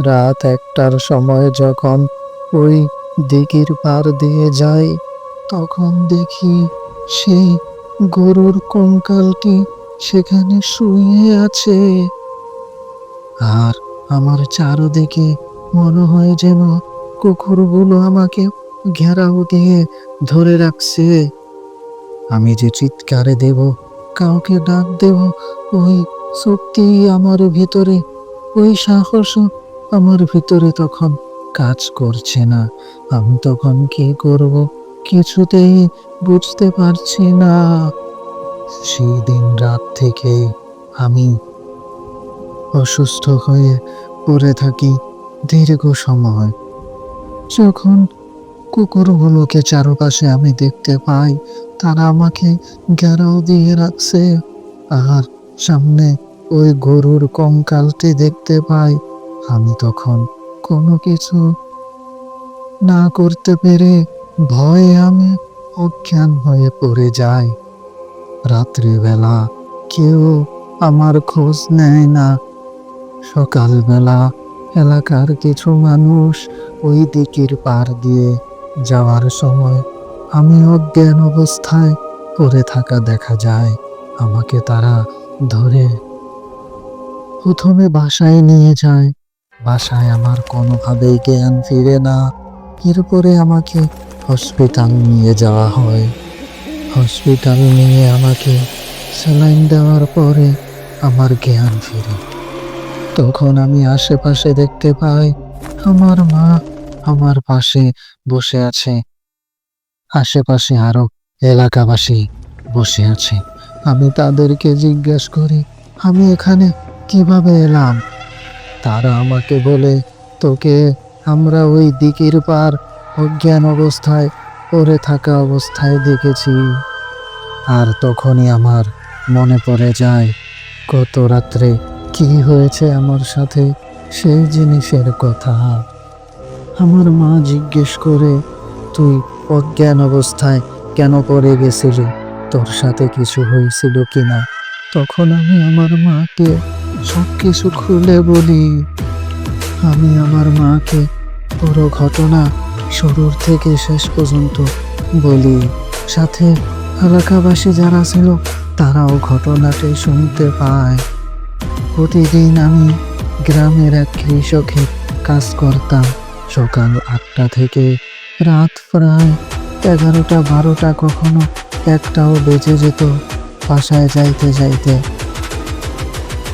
রাত ১টার সময় যখন ওই দিঘির পার দিয়ে যাই, তখন দেখি সেই গরুর কঙ্কালটি সেখানে শুয়ে আছে। আর আমার চারদিকে মনে হয় যেন কুকুরগুলো আমাকে ঘেরাও দিয়ে ধরে রাখছে। আমি যে চিৎকারে দেব, কাউকে ডাক দেব, ওই শক্তি আমার ভিতরে, ওই সাহসও আমার ভিতরে তখন কাজ করছে না। আমি তখন কি করব কিছুতেই বুঝতে পারছি না। সেই দিন রাত থেকে আমি অসুস্থ হয়ে পড়ে থাকি দীর্ঘ সময়। যখন কুকুরগুলোকে চারপাশে আমি দেখতে পাই, তারা আমাকে ঘেরাও দিয়ে রাখছে। আর সামনে ওই গরুর কঙ্কালটি দেখতে পাই। আমি তখন কোনো কিছু না করতে পেরে ভয়ে আমি অজ্ঞান হয়ে পড়ে যাই। রাত্রিবেলা কেউ আমার খোঁজ নেয় না। সকালবেলা এলাকার কিছু মানুষ ওই দিকের পার দিয়ে যাওয়ার সময় আমি অজ্ঞান অবস্থায় পড়ে থাকা দেখা যায়। আমাকে তারা ধরে প্রথমে বাসায় নিয়ে যায়। বাসায় আমার কোনোভাবেই জ্ঞান ফিরে না। এরপরে আমাকে হসপিটাল নিয়ে যাওয়া হয়। হসপিটাল নিয়ে আমাকে স্যালাইন দেওয়ার পরে আমার জ্ঞান ফিরে। তখন আমি আশেপাশে দেখতে পাই আমার মা আমার পাশে বসে আছে। আশেপাশে আরো এলাকাবাসী বসে আছে। আমি তাদেরকে জিজ্ঞেস করি, আমি এখানে কিভাবে এলাম? তারা আমাকে বলে, তোকে আমরা ওই দিকের পার অজ্ঞান অবস্থায় পড়ে থাকা অবস্থায় দেখেছি। আর তখনই আমার মনে পড়ে যায় গত রাত্রে কি হয়েছে আমার সাথে, সেই জিনিসের কথা। আমার মা জিজ্ঞেস করে, তুই অজ্ঞান অবস্থায় কেন পড়ে গেছিলি? তোর সাথে কিছু হয়েছিল কিনা? তখন আমি আমার মাকে সবকিছু খুলে বলি। আমি আমার মাকে পুরো ঘটনা শুরুর থেকে শেষ পর্যন্ত বলি। সাথে এলাকাবাসী যারা ছিল তারাও ঘটনাটি শুনতে পায়। প্রতিদিন আমি গ্রামের এক কৃষকের কাজ করতাম। সকাল ৮টা থেকে রাত প্রায় ১১টা ১২টা, কখনো ১টাও বেজে যেত। বাসায় যাইতে যাইতে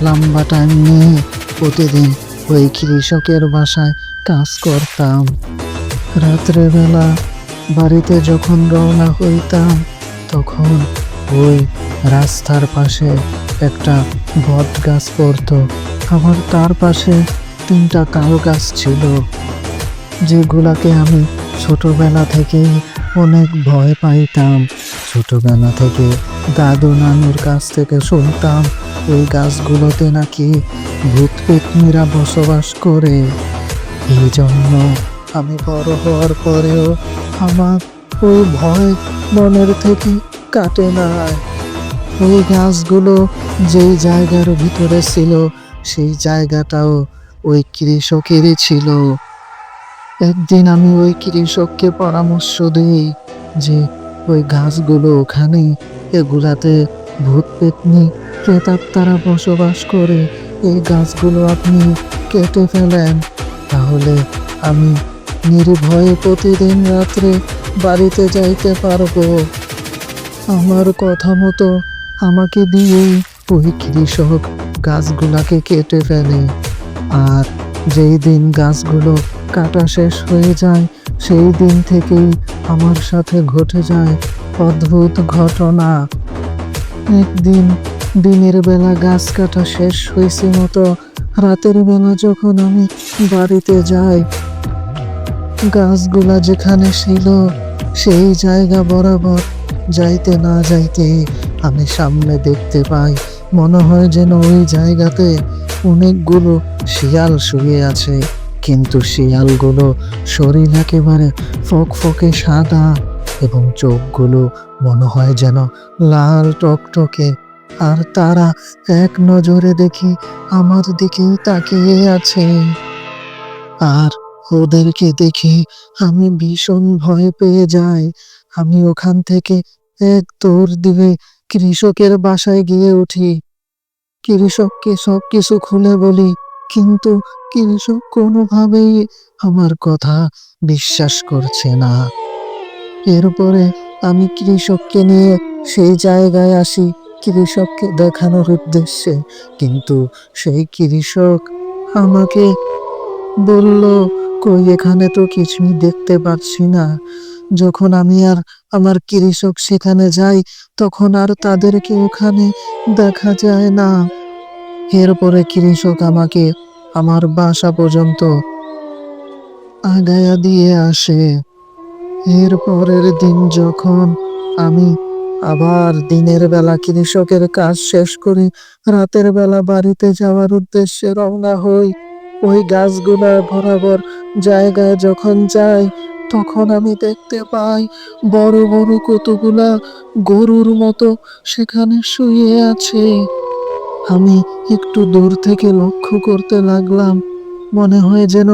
লম্বা টাইম নিয়ে প্রতিদিন ওই কৃষকের বাসায় কাজ করতাম। রাত্রেবেলা বাড়িতে যখন রওনা হইতাম, তখন ওই রাস্তার পাশে একটা বট গাছ পড়তো। আবার তার পাশে ৩টা তাল গাছ ছিল, যেগুলাকে আমি ছোটবেলা থেকেই অনেক ভয় পাইতাম। ছোটবেলা থেকে দাদু নানুর কাছ থেকে শুনতাম ওই গাছগুলোতে নাকি ভূত পেত্নীরা বসবাস করে। এই জন্য আমি বড় হওয়ার পরেও আমার ওই ভয় মনের থেকে কাটে না। ওই গাছগুলো যেই জায়গার ভিতরে ছিল, সেই জায়গাটাও ওই কৃষকেরই ছিল। একদিন আমি ওই কৃষককে পরামর্শ দিই যে ওই গাছগুলো ওখানে, এগুলাতে ভূত পেত্নী প্রেতাত্মারা বসবাস করে। এই গাছগুলো আপনি কেটে ফেলেন, তাহলে আমি নির্ভয়ে প্রতিদিন রাত্রে বাড়িতে যাইতে পারবো। আমার কথা মতো আমাকে দিয়েই ওই কৃষক গাছগুলাকে কেটে ফেলে। আর যেই দিন গাছগুলো কাটা শেষ হয়ে যায়, সেই দিন থেকেই আমার সাথে ঘটে যায় অদ্ভুত ঘটনা। একদিন দিনের বেলা গাছ কাটা শেষ হয়েছে মতো, রাতের বেলা যখন আমি বাড়িতে যাই, গাছগুলা যেখানে ছিল সেই জায়গা বরাবর যাইতে না যাইতে আমি সামনে দেখতে পাই, মনে হয় যেন ওই জায়গাতে অনেকগুলো শিয়াল শুয়ে আছে। কিন্তু শিয়ালগুলো শরীর একেবারে ফকফকে সাদা এবং চোখগুলো মনে হয় যেন লাল টকটকে। আর তারা এক নজরে দেখি আমার দিকেই তাকিয়ে আছে। আর ওদেরকে দেখে আমি ভীষণ ভয় পেয়ে যাই। আমি ওখান থেকে এক দৌড় দিয়ে কৃষকের বাসায় গিয়ে উঠি। কৃষককে সবকিছু খুলে বলি, কিন্তু কৃষক কোনোভাবেই আমার কথা বিশ্বাস করছে না। এরপরে আমি কৃষককে নিয়ে সেই জায়গায় আসি কৃষককে দেখানোর উদ্দেশ্যে, কিন্তু সেই কৃষক আমাকে বলল, কই এখানে তো কিছুই দেখতে পাচ্ছি না। যখন আমি আর আমার কৃষক সেখানে যাই, তখন আর তাদেরকে ওখানে দেখা যায় না। এরপরে কৃষক আমাকে আমার বাসা পর্যন্ত আগায়া দিয়ে আসে। এর পরের দিন যখন আমি আবার দিনের বেলা কৃষকের কাজ শেষ করে রাতের বেলা বাড়িতে যাওয়ার উদ্দেশ্যে রওনা হই, ওই গাছগুলা বরাবর জায়গায় যখন যাই, তখন আমি দেখতে পাই বড় বড় কতগুলা গরুর মতো সেখানে শুয়ে আছে। আমি একটু দূর থেকে লক্ষ্য করতে লাগলাম, মনে হয় যেন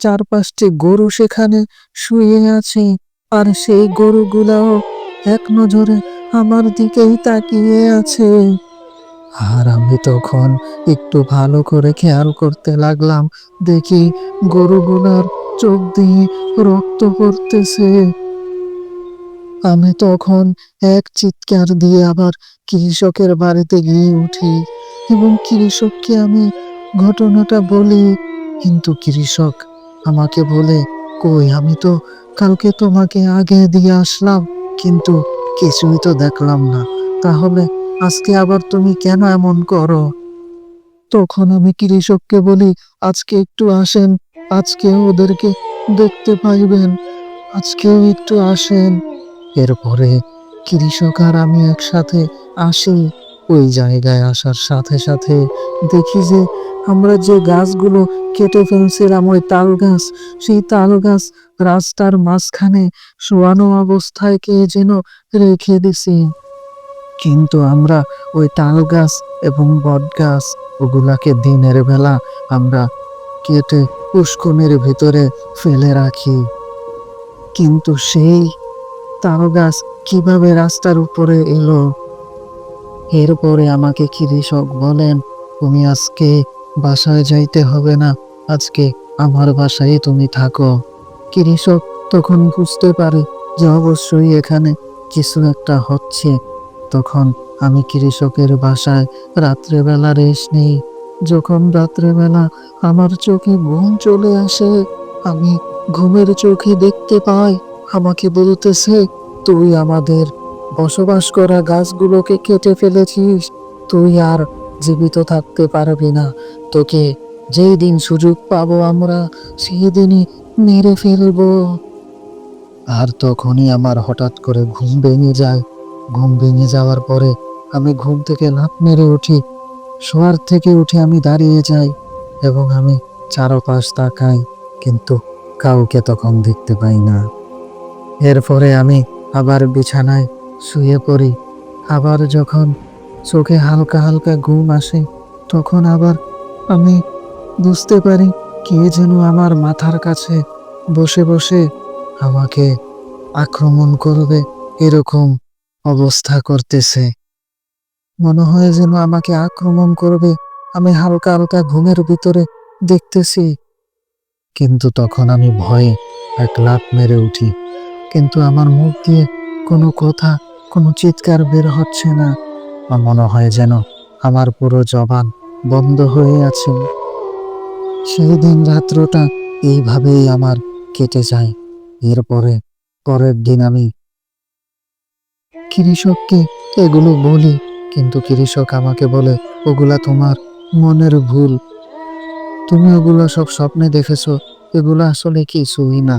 4-5টি গরু সেখানে শুয়ে আছে, আর সেই গরুগুলাও এক নজরে আমার দিকেই তাকিয়ে আছে। আর আমি তখন একটু ভালো করে খেয়াল করতে লাগলাম, দেখি গরুগুলার চোখ দিয়ে রক্ত পড়তেছে। আমি তখন এক চিৎকার দিয়ে আবার কৃষকের বাড়িতে গিয়ে উঠি এবং কৃষককে আমি ঘটনাটা বলি, কিন্তু কৃষক আমাকে বলে, কই আমি তো কালকে তোমাকে আগে দিয়ে আসলাম, কিন্তু কিছুই তো দেখলাম না, তাহলে আজকে আবার তুমি কেন এমন করো? তখন আমি কৃষককে বলি, আজকে একটু আসেন, আজকে ওদেরকে দেখতে পাইবেন, আজকেও একটু আসেন। এরপরে কৃষক আর আমি একসাথে আসি। ওই জায়গায় আসার সাথে সাথে দেখি যে আমরা যে গাছগুলো কেটে ফেলছিলাম, ওই তাল গাছ, সেই তাল গাছ রাস্তার মাঝখানে শোয়ানো অবস্থায় কে যেন রেখে দিছি। কিন্তু আমরা ওই তাল গাছ এবং বট গাছ, ওগুলাকে দিনের বেলা আমরা কেটে পুষ্করিণীর ভিতরে ফেলে রাখি, কিন্তু সেই তাল গাছ কিভাবে রাস্তার উপরে এলো? এরপরে আমাকে কৃষক বলেন, তুমি আজকে বাসায় যাইতে হবে না, আজকে আমার বাসায় তুমি থাকো। কৃষক তখন বুঝতে পারে যে অবশ্যই এখানে কিছু একটা হচ্ছে। তখন আমি কৃষকের বাসায় রাত্রেবেলা রেস্ট নেই। যখন রাত্রেবেলা আমার চোখে ঘুম চলে আসে, আমি ঘুমের চোখে দেখতে পাই আমাকে বলতেছে, তুই আমাদের বসবাস করা গাছগুলোকে কেটে ফেলেছিস, তুই আর জীবিত থাকতে পারবি না, তোকে যেই দিন সুযোগ পাবো আমরা সেই দিনই মেরে ফেলবো। আর তখনই আমার হঠাৎ করে ঘুম ভেঙে যায়। ঘুম ভেঙে যাওয়ার পরে আমি ঘুম থেকে লাফ মেরে উঠি। শোয়ার থেকে উঠে আমি দাঁড়িয়ে যাই এবং আমি চারপাশ তাকাই, কিন্তু কাউকে তখন দেখতে পাই না। এরপরে আমি আবার বিছানায় শুয়ে পড়ি। আবার যখন চোখে হালকা হালকা ঘুম আসে, তখন আবার আমি বুঝতে পারি কে যেন আমার মাথার কাছে বসে বসে আমাকে আক্রমণ করবে এরকম অবস্থা করতেছে। মনে হয় যেন আমাকে আক্রমণ করবে, আমি হালকা হালকা ঘুমের ভিতরে দেখতেছি। কিন্তু তখন আমি ভয়ে এক লাফ মেরে উঠি, কিন্তু আমার মুখ দিয়ে কোনো কথা, কোনো চিৎকার বের হচ্ছে না। আমার মনে হয় যেন আমার পুরো জবান বন্ধ হয়ে আছে। সেই দিন রাত্রটা এইভাবেই আমার কেটে যায়। এরপরে পরের দিন আমি কৃষককে এগুলো বলি, কিন্তু কৃষক আমাকে বলে, ওগুলা তোমার মনের ভুল, তুমি ওগুলো সব স্বপ্নে দেখেছো, এগুলো আসলে কিছুই না।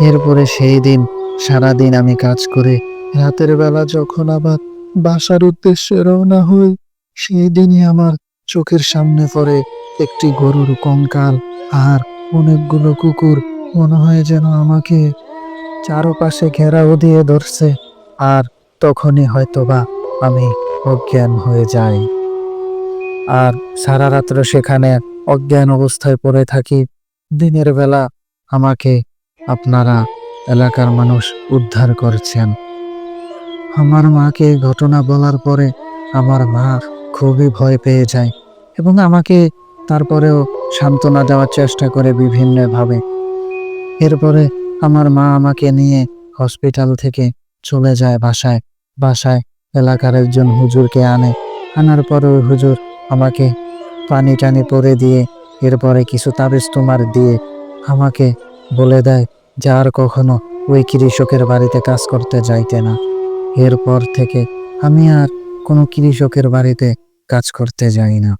এরপরে সেই দিন সারাদিন আমি কাজ করে রাতের বেলা যখন আবার বাসার উদ্দেশ্যে রওনা হই, সেই দিনই আমার চোখের সামনে পড়ে একটি গরুর কঙ্কাল আর অনেকগুলো কুকুর, মনে হয় যেন আমাকে চারপাশে ঘেরাও দিয়ে ধরছে। আর তখনই হয়তোবা আমি অজ্ঞান হয়ে যাই, আর সারা রাত্র সেখানে অজ্ঞান অবস্থায় পড়ে থাকি। দিনের বেলা আমাকে আপনারা এলাকার মানুষ উদ্ধার করছেন। আমার মাকে এই ঘটনা বলার পরে আমার মা খুবই ভয় পেয়ে যায় এবং আমাকে তারপরেও সান্ত্বনা দেওয়ার চেষ্টা করে বিভিন্নভাবে। এরপরে আমার মা আমাকে নিয়ে হসপিটাল থেকে চলে যায় বাসায়। বাসায় এলাকার একজন হুজুরকে আনে। আনার পরে ওই হুজুর আমাকে পানি টানি পরে দিয়ে এরপরে কিছু তাবিজ তোমার দিয়ে আমাকে বলে দেয় যে আর কখনো ওই কৃষকের বাড়িতে কাজ করতে যাইতে না। এরপর থেকে আমি আর কোনো কৃষকের বাড়িতে কাজ করতে যাই না।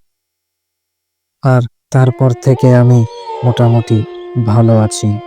আর তারপর থেকে আমি মোটামুটি ভালো আছি।